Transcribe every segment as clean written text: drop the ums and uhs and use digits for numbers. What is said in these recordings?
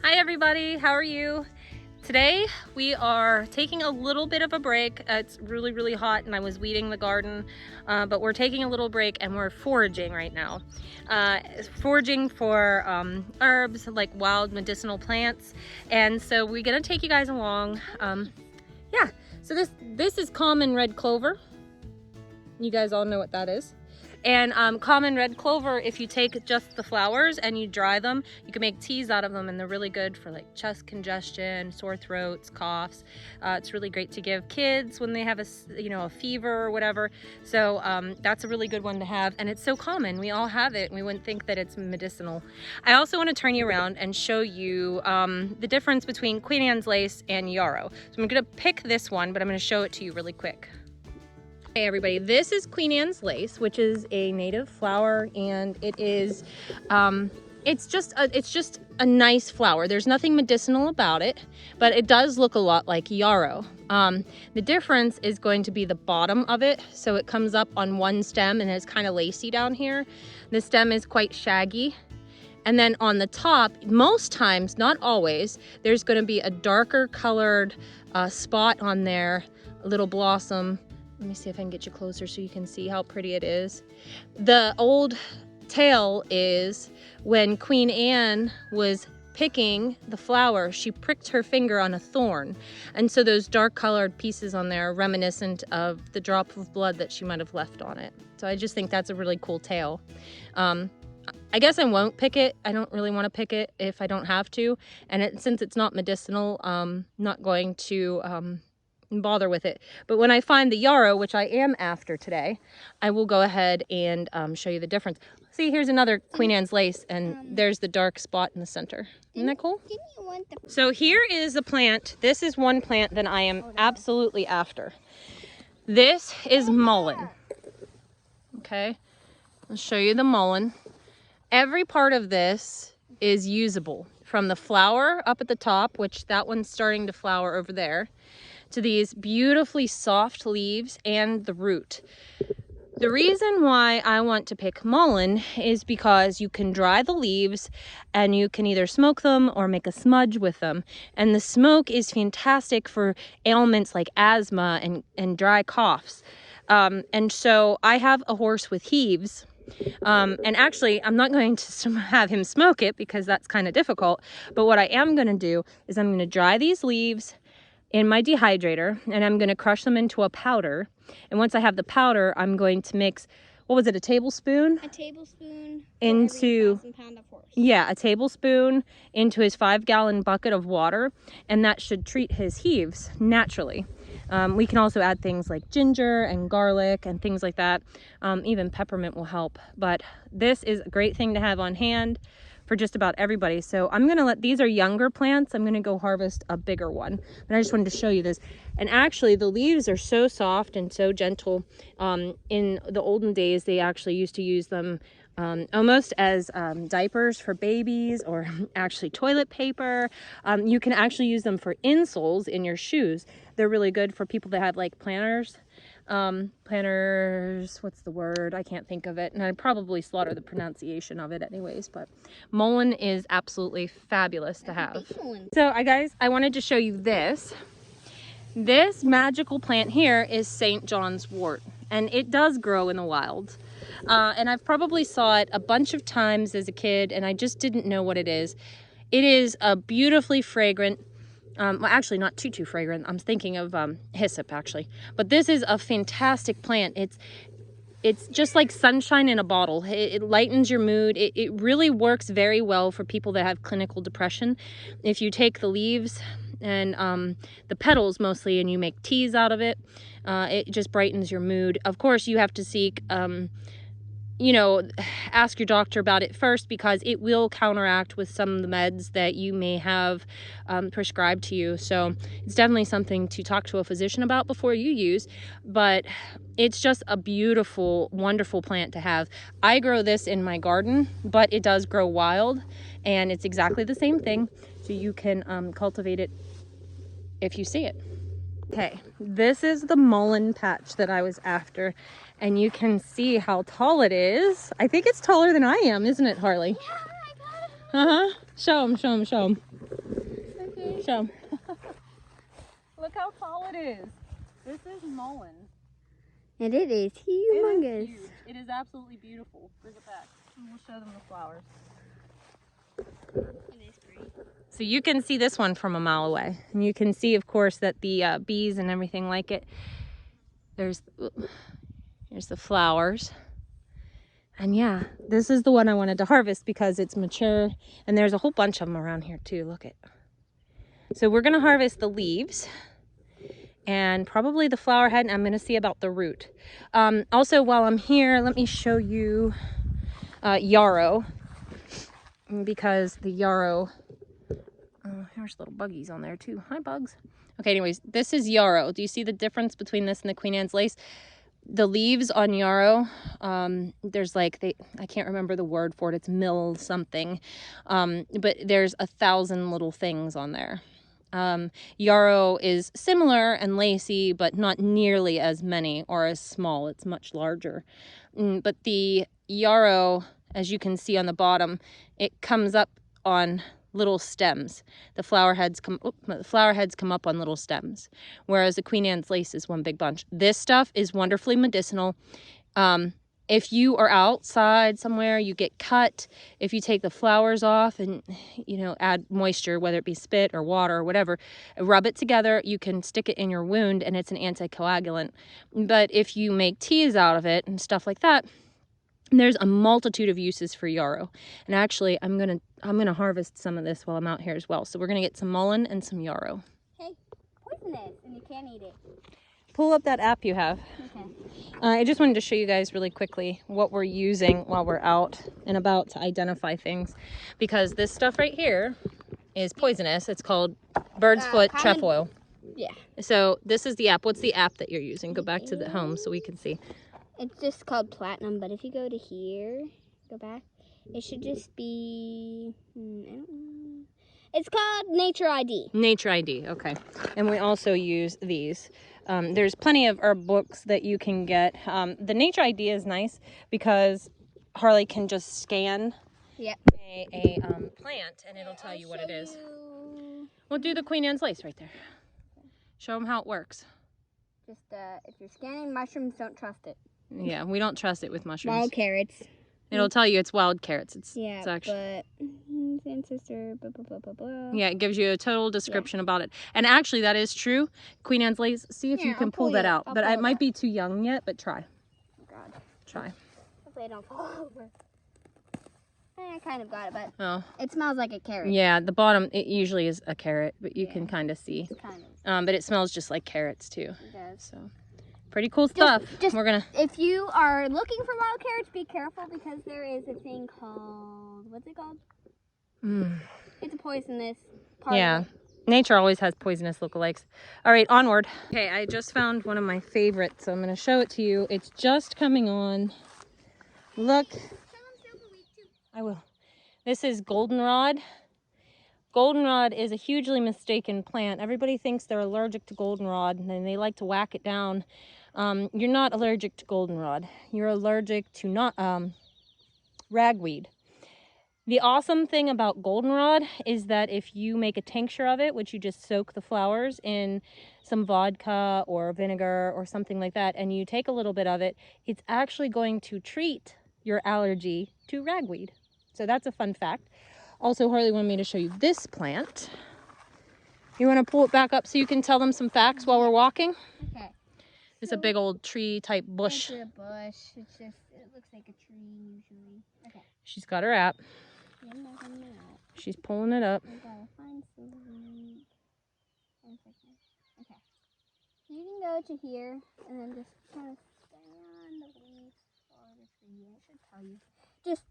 Hi everybody, how are you? Today we are taking a little bit of a break. It's really hot and I was weeding the garden, but we're taking a little break and we're foraging right now. Foraging for herbs, like wild medicinal plants. And so we're gonna take you guys along. Yeah, so this is common red clover. You guys all know what that is. And common red clover, if you take just the flowers and you dry them, you can make teas out of them, and they're really good for like chest congestion, sore throats, coughs. It's really great to give kids when they have a fever or whatever. So that's a really good one to have, and it's so common. We all have it, and we wouldn't think that it's medicinal. I also want to turn you around and show you the difference between Queen Anne's lace and yarrow. So I'm going to pick this one, but I'm going to show it to you really quick. Hey everybody, this is Queen Anne's lace, which is a native flower, and it is it's just a nice flower. There's nothing medicinal about it, but it does look a lot like yarrow. The difference is going to be the bottom of it. So it comes up on one stem and it's kind of lacy down here. The stem is quite shaggy. And then on the top, most times, not always, there's going to be a darker colored spot on there, a little blossom. Let me see if I can get you closer so you can see how pretty it is. The old tale is when Queen Anne was picking the flower, she pricked her finger on a thorn. And so those dark colored pieces on there are reminiscent of the drop of blood that she might have left on it. So I just think that's a really cool tale. I guess I won't pick it. I don't really want to pick it if I don't have to. And since it's not medicinal, I'm not going to bother with it. But when I find the yarrow, which I am after today, I will go ahead and show you the difference. See, here's another Queen Anne's lace, and there's the dark spot in the center. Isn't that cool? So here is a plant. This is one plant that I am absolutely after. This is mullein. Okay, I'll show you the mullein. Every part of this is usable, from the flower up at the top, which that one's starting to flower over there, to these beautifully soft leaves and the root. The reason why I want to pick mullein is because you can dry the leaves and you can either smoke them or make a smudge with them. And the smoke is fantastic for ailments like asthma and dry coughs. And so I have a horse with heaves. And actually, I'm not going to have him smoke it because that's kind of difficult. But what I am going to do is I'm going to dry these leaves in my dehydrator, and I'm going to crush them into a powder. And once I have the powder, I'm going to mix, what was it, a tablespoon? A tablespoon into every 1,000 pound of horse. Yeah, a tablespoon into his 5-gallon bucket of water, and that should treat his heaves naturally. We can also add things like ginger and garlic and things like that. Even peppermint will help. But this is a great thing to have on hand for just about everybody. So I'm gonna these are younger plants. I'm gonna go harvest a bigger one. But I just wanted to show you this. And actually the leaves are so soft and so gentle. In the olden days, they actually used to use them almost as diapers for babies, or actually toilet paper. You can actually use them for insoles in your shoes. They're really good for people that have like planters. What's the word? I can't think of it, and I'd probably slaughter the pronunciation of it anyways, but mullein is absolutely fabulous to have. So guys, I wanted to show you this. This magical plant here is St. John's wort, and it does grow in the wild. And I've probably saw it a bunch of times as a kid, and I just didn't know what it is. It is a beautifully fragrant, well, actually not too fragrant. I'm thinking of hyssop actually, but this is a fantastic plant. It's just like sunshine in a bottle. It lightens your mood. It really works very well for people that have clinical depression. If you take the leaves and the petals mostly, and you make teas out of it, it just brightens your mood. Of course, you have to seek ask your doctor about it first, because it will counteract with some of the meds that you may have prescribed to you. So it's definitely something to talk to a physician about before you use, but it's just a beautiful, wonderful plant to have. I grow this in my garden, but it does grow wild, and it's exactly the same thing. So you can cultivate it if you see it. Okay, this is the mullein patch that I was after, and you can see how tall it is. I think it's taller than I am, isn't it, Harlee? Yeah, I got it. Show him. Show 'em. Look how tall it is. This is mullein. And it is humongous. It is huge. It is absolutely beautiful. Bring it back. And we'll show them the flowers. It is pretty. So you can see this one from a mile away. And you can see, of course, that the bees and everything like it. Here's the flowers. And yeah, this is the one I wanted to harvest because it's mature. And there's a whole bunch of them around here too. Look at. So we're going to harvest the leaves and probably the flower head. And I'm going to see about the root. Also, while I'm here, let me show you yarrow. Because the yarrow, there's little buggies on there too. Hi, bugs. Okay, anyways, this is yarrow. Do you see the difference between this and the Queen Anne's lace? The leaves on yarrow, there's like, I can't remember the word for it. It's mill something. But there's 1,000 little things on there. Yarrow is similar and lacy, but not nearly as many or as small. It's much larger. But the yarrow, as you can see on the bottom, it comes up on little stems. The flower heads come up on little stems, whereas the Queen Anne's lace is one big bunch. This stuff is wonderfully medicinal. If you are outside somewhere, you get cut, if you take the flowers off and, you know, add moisture, whether it be spit or water or whatever, rub it together, you can stick it in your wound and it's an anticoagulant. But if you make teas out of it and stuff like that, there's a multitude of uses for yarrow. And actually, I'm gonna harvest some of this while I'm out here as well. So we're gonna get some mullein and some yarrow. Hey, poisonous, and you can't eat it. Pull up that app you have. Okay. I just wanted to show you guys really quickly what we're using while we're out and about to identify things. Because this stuff right here is poisonous. It's called bird's foot trefoil. Yeah. So this is the app. What's the app that you're using? Go back to the home so we can see. It's just called Platinum, but if you go to here, go back, it should just be, I don't know. It's called Nature ID. Nature ID, okay. And we also use these. There's plenty of herb books that you can get. The Nature ID is nice because Harlee can just scan a plant and it'll tell you what it is. We'll do the Queen Anne's lace right there. Show them how it works. Just, if you're scanning mushrooms, don't trust it. Yeah, we don't trust it with mushrooms. Wild carrots. It'll tell you it's wild carrots. It's actually, but ancestor, blah, blah, blah, blah, blah. Yeah, it gives you a total description about it. And actually, that is true. Queen Anne's lace, see if you can pull that out. But it might be too young yet, but try. Oh, God. Try. Hopefully I don't fall over. I kind of got it, but it smells like a carrot. Yeah, the bottom, it usually is a carrot, but you can kind of see. Kind of. But it smells just like carrots, too. It does. So, pretty cool stuff. We're gonna. If you are looking for wild carrots, be careful because there is a thing called, what's it called? It's a poisonous part. Yeah. Nature always has poisonous lookalikes. All right, onward. Okay, I just found one of my favorites, so I'm going to show it to you. It's just coming on. Look. I will. This is goldenrod. Goldenrod is a hugely mistaken plant. Everybody thinks they're allergic to goldenrod and they like to whack it down. You're not allergic to goldenrod. You're allergic to ragweed. The awesome thing about goldenrod is that if you make a tincture of it, which you just soak the flowers in some vodka or vinegar or something like that, and you take a little bit of it, it's actually going to treat your allergy to ragweed. So that's a fun fact. Also, Harlee wanted me to show you this plant. You want to pull it back up so you can tell them some facts while we're walking? Okay. It's a big old tree type bush. It's a bush. It's just, it looks like a tree usually. Okay. She's got her app. She's pulling it up. I gotta find some weed. Okay. So you can go to here and then just kind of stay on the leaves or the tree. It should tell you. Just,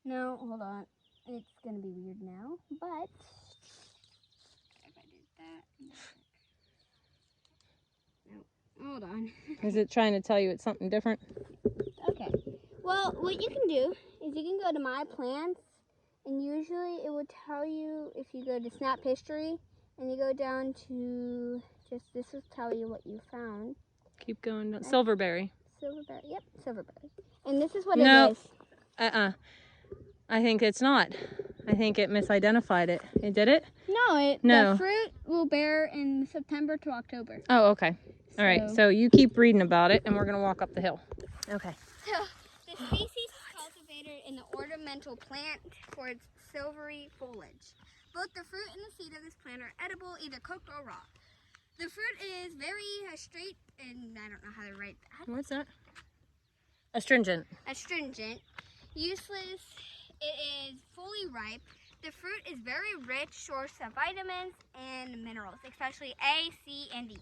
no, hold on. It's gonna be weird now, but if I did that. No, hold on. Is it trying to tell you it's something different? Okay. Well, what you can do is you can go to My Plants, and usually it will tell you if you go to Snap History, and you go down to this will tell you what you found. Keep going. Silverberry. Silverberry. Yep, silverberry. And this is what it is. I think it's not. I think it misidentified it. It did it? No, No. the fruit will bear in September to October. Oh, okay. All right, so you keep reading about it, and we're going to walk up the hill. Okay. So, the species is cultivated in the ornamental plant for its silvery foliage. Both the fruit and the seed of this plant are edible, either cooked or raw. The fruit is very straight, and I don't know how to write that. What's that? Astringent. Astringent. Useless. It is fully ripe. The fruit is very rich source of vitamins and minerals, especially A, C, and D.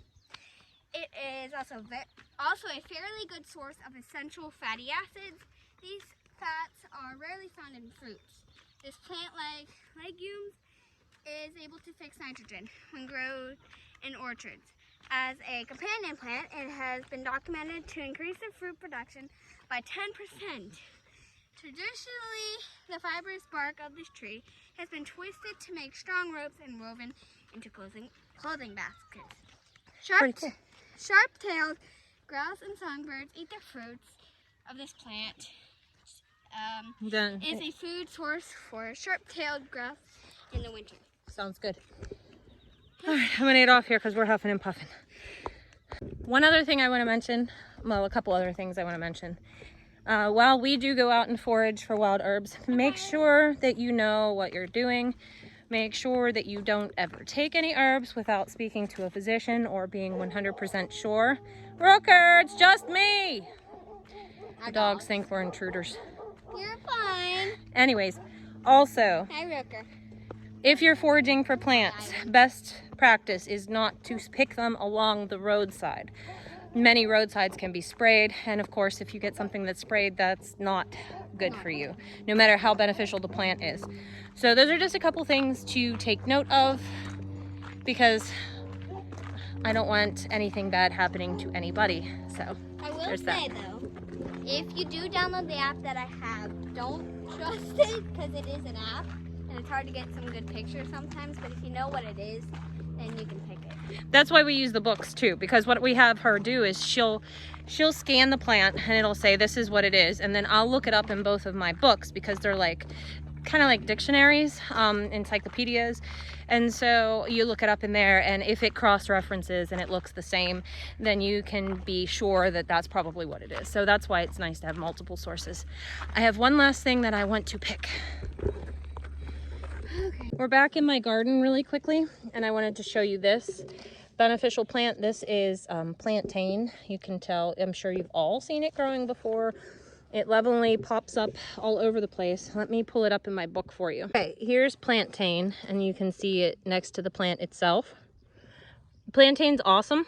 It is also a fairly good source of essential fatty acids. These fats are rarely found in fruits. This plant, like legumes, is able to fix nitrogen when grown in orchards. As a companion plant, it has been documented to increase the fruit production by 10%. Traditionally, the fibrous bark of this tree has been twisted to make strong ropes and woven into clothing baskets. Sharp-tailed grouse and songbirds eat the fruits of this plant. It's a food source for sharp-tailed grouse in the winter. Sounds good. All right, I'm gonna get off here because we're huffing and puffing. One other thing I want to mention, well, a couple other things I want to mention. While we do go out and forage for wild herbs, make sure that you know what you're doing. Make sure that you don't ever take any herbs without speaking to a physician or being 100% sure. Rooker, it's just me! The dogs think we're intruders. You're fine. Anyways, also, Hi, Rooker. if you're foraging for plants, best practice is not to pick them along the roadside. Many roadsides can be sprayed, and of course, if you get something that's sprayed, that's not good for you, no matter how beneficial the plant is. So those are just a couple things to take note of, because I don't want anything bad happening to anybody. So I will there's say that. though, if you do download the app that I have, don't trust it because it is an app and it's hard to get some good pictures sometimes, but if you know what it is, then you can pick it. That's why we use the books too, because what we have her do is she'll scan the plant and it'll say this is what it is, and then I'll look it up in both of my books because they're like kind of like dictionaries, encyclopedias, and so you look it up in there, and if it cross-references and it looks the same, then you can be sure that that's probably what it is. So that's why it's nice to have multiple sources. I have one last thing that I want to pick. Okay. We're back in my garden really quickly, and I wanted to show you this beneficial plant. This is plantain. You can tell, I'm sure you've all seen it growing before. It lovingly pops up all over the place. Let me pull it up in my book for you. Okay, here's plantain, and you can see it next to the plant itself. Plantain's awesome.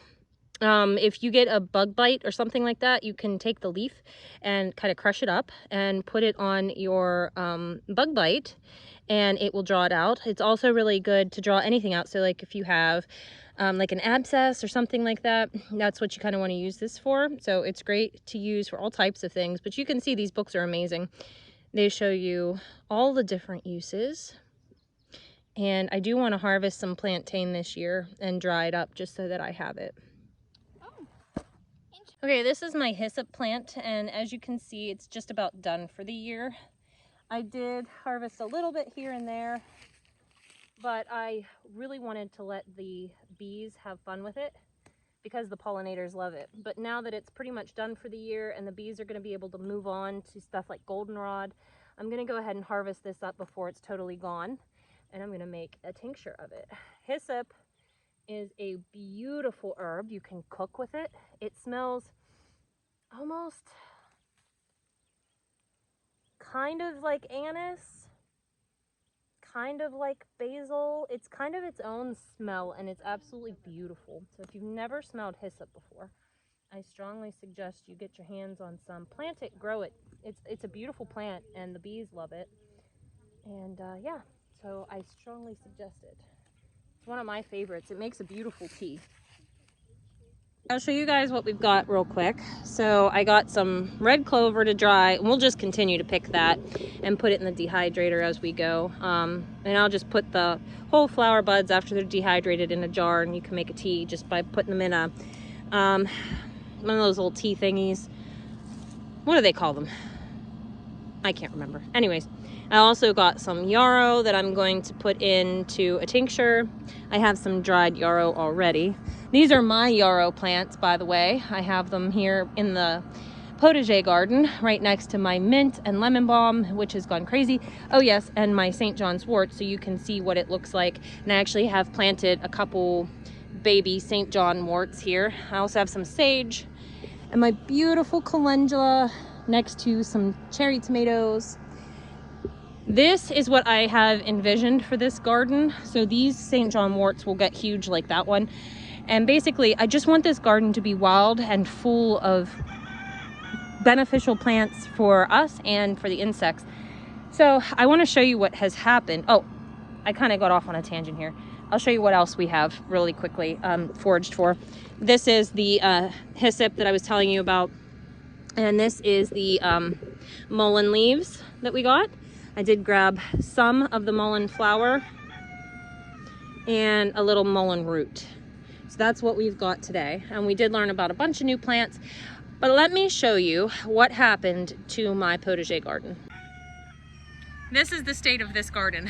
If you get a bug bite or something like that, you can take the leaf and kind of crush it up and put it on your bug bite, and it will draw it out. It's also really good to draw anything out. So like if you have like an abscess or something like that, that's what you kind of want to use this for. So it's great to use for all types of things, but you can see these books are amazing. They show you all the different uses. And I do want to harvest some plantain this year and dry it up just so that I have it. Okay, this is my hyssop plant, and as you can see, it's just about done for the year. I did harvest a little bit here and there, but I really wanted to let the bees have fun with it because the pollinators love it. But now that it's pretty much done for the year and the bees are going to be able to move on to stuff like goldenrod, I'm going to go ahead and harvest this up before it's totally gone, and I'm going to make a tincture of it. Hyssop is a beautiful herb. You can cook with it. It smells almost kind of like anise, kind of like basil. It's kind of its own smell, and it's absolutely beautiful. So if you've never smelled hyssop before, I strongly suggest you get your hands on some. Plant it, grow it. It's a beautiful plant, and the bees love it. And yeah, so I strongly suggest it. It's one of my favorites. It makes a beautiful tea. I'll show you guys what we've got real quick. So I got some red clover to dry, and we'll just continue to pick that and put it in the dehydrator as we go. And I'll just put the whole flower buds after they're dehydrated in a jar, and you can make a tea just by putting them in a one of those little tea thingies. What do they call them? I can't remember. Anyways, I also got some yarrow that I'm going to put into a tincture. I have some dried yarrow already. These are my yarrow plants, by the way. I have them here in the potager garden right next to my mint and lemon balm, which has gone crazy. Oh yes, and my St. John's wort, so you can see what it looks like. And I actually have planted a couple baby St. John worts here. I also have some sage and my beautiful calendula next to some cherry tomatoes. This is what I have envisioned for this garden. So these St. John worts will get huge like that one. And basically, I just want this garden to be wild and full of beneficial plants for us and for the insects. So I want to show you what has happened. Oh, I kind of got off on a tangent here. I'll show you what else we have really quickly foraged for. This is the hyssop that I was telling you about. And this is the mullein leaves that we got. I did grab some of the mullein flower and a little mullein root. So that's what we've got today. And we did learn about a bunch of new plants. But let me show you what happened to my potager garden. This is the state of this garden.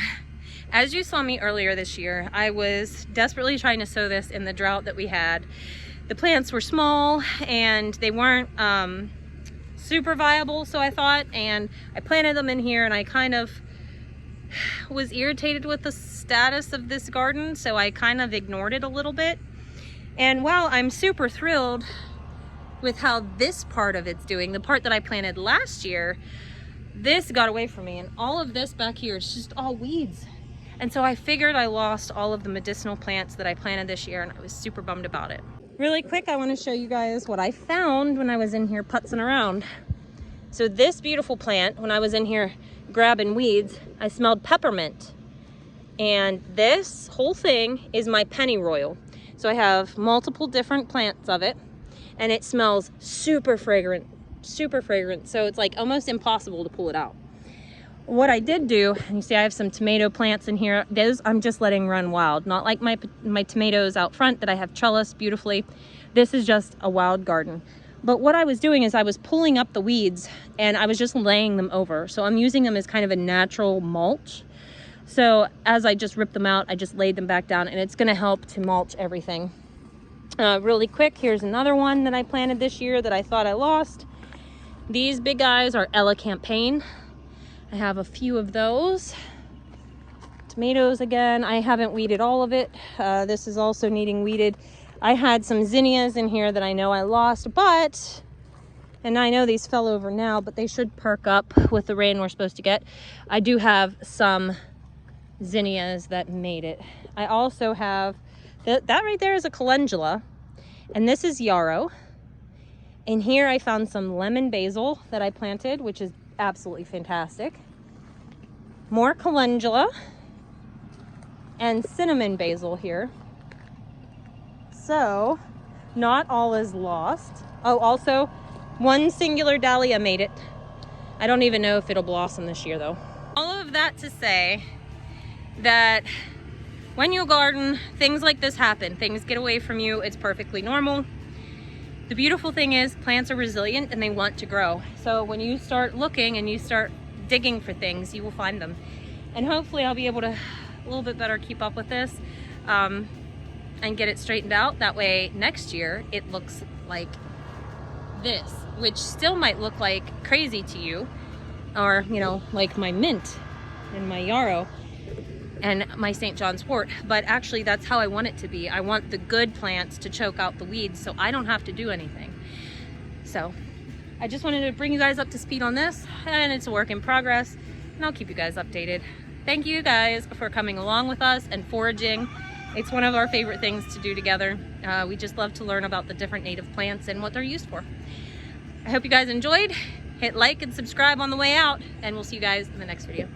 As you saw me earlier this year, I was desperately trying to sow this in the drought that we had. The plants were small and they weren't super viable, so I thought, and I planted them in here, and I kind of was irritated with the status of this garden, so I kind of ignored it a little bit. And while I'm super thrilled with how this part of it's doing, the part that I planted last year, this got away from me, and all of this back here is just all weeds. And so I figured I lost all of the medicinal plants that I planted this year, and I was super bummed about it. Really quick, I want to show you guys what I found when I was in here putzing around. So this beautiful plant, when I was in here grabbing weeds, I smelled peppermint. And this whole thing is my pennyroyal. So I have multiple different plants of it, and it smells super fragrant, super fragrant. So it's like almost impossible to pull it out. What I did do, and you see I have some tomato plants in here. Those I'm just letting run wild, not like my tomatoes out front that I have trellised beautifully. This is just a wild garden. But what I was doing is I was pulling up the weeds and I was just laying them over. So I'm using them as kind of a natural mulch. So as I just ripped them out, I just laid them back down, and it's gonna help to mulch everything. Really quick, here's another one that I planted this year that I thought I lost. These big guys are Ella Campaign. I have a few of those. Tomatoes again, I haven't weeded all of it. This is also needing weeded. I had some zinnias in here that I know I lost, but, and I know these fell over now, but they should perk up with the rain we're supposed to get. I do have some zinnias that made it. I also have, that right there is a calendula, and this is yarrow. And here I found some lemon basil that I planted, which is absolutely fantastic. More calendula and cinnamon basil here. So not all is lost. Oh, also one singular dahlia made it. I don't even know if it'll blossom this year though. All of that to say that when you garden, things like this happen. Things get away from you. It's perfectly normal. The beautiful thing is plants are resilient and they want to grow. So when you start looking and you start digging for things, you will find them. And hopefully I'll be able to a little bit better keep up with this and get it straightened out. That way next year it looks like this, which still might look like crazy to you, or you know, like my mint and my yarrow and my St. John's wort, but actually that's how I want it to be. I want the good plants to choke out the weeds so I don't have to do anything. So I just wanted to bring you guys up to speed on this, and it's a work in progress, and I'll keep you guys updated. Thank you guys for coming along with us and foraging. It's one of our favorite things to do together. We just love to learn about the different native plants and what they're used for. I hope you guys enjoyed. Hit like and subscribe on the way out, and we'll see you guys in the next video.